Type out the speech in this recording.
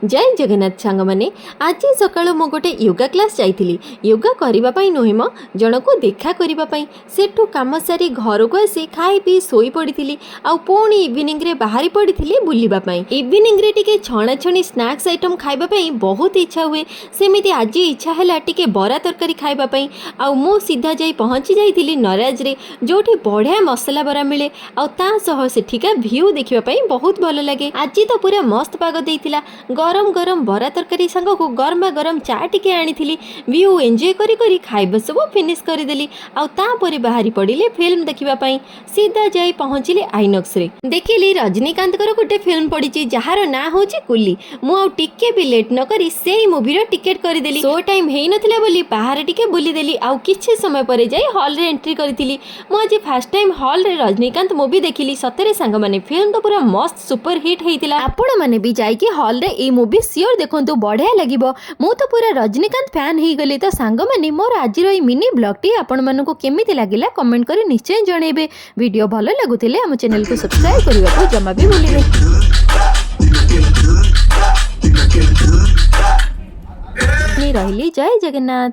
जय जगन्नाथ सांग मैंने आज सका मु गोटे योगा क्लास जाइली। योगा करने नुहे म जन को देखा करने सेठू कम सारी घर को आसी खाई पी शोई पड़ी आउ पुणी इवनिंग रे बाहरी पड़ी बुलवाई। इवनिंग रे टिके छणा छणी स्नैक्स आइटम खाइबापी बहुत इच्छा हुए। सेमिति आज इच्छा है टिके बरा तरकारी खाइबापी आउ मु सीधा जाई पहुँची जाइली नराज रे जोठी बढ़िया मसला बरा मिले आउ ता सह सेठिका व्यू देखिबापी बहुत भल लगे। आज तो पूरा मस्त पाग देइतिला। गरम गरम बरा तरकारी सांग को गरमा गरम चा टिके आनी व्यू एंजॉय करी करी खाइबा सब फिनिश करदेली आउ तापरे बाहरी पड़िले फिल्म देखिबा पई। सीधा जाई पहुँचिले आइनॉक्स रे देखिली रजनीकांत कर गोटे फिल्म पड़ी जार ना होची कुली। मु आउ टिके भी लेट न करी सेई मूवी रो टिकट करदेली। शो टाइम हेई नथिला बोली बाहर टिके बुली देली आउ किछि समय परे जाई हॉल रे एंट्री करथिली। मु आज फर्स्ट टाइम हॉल रे रजनीकांत मूवी देखिली। सतरे सांग माने फिल्म तो पूरा मस्त सुपर हिट हेइतिला। आपण माने भी जाई कि हॉल रे ए मूवी सियोर देखंतु बढ़िया लागिबो। मु तो पूरा रजनीकांत फैन ही गली। तो सांग माने मोर आज रो मिनी ब्लॉग टी आपण मानको केमिति लागिला कमेंट करी निश्चय जणेबे। वीडियो भलो लागुतिले हम चैनल को सब्सक्राइब करिवा को जमा भी भूलिबे। रहिली जय जगन्नाथ।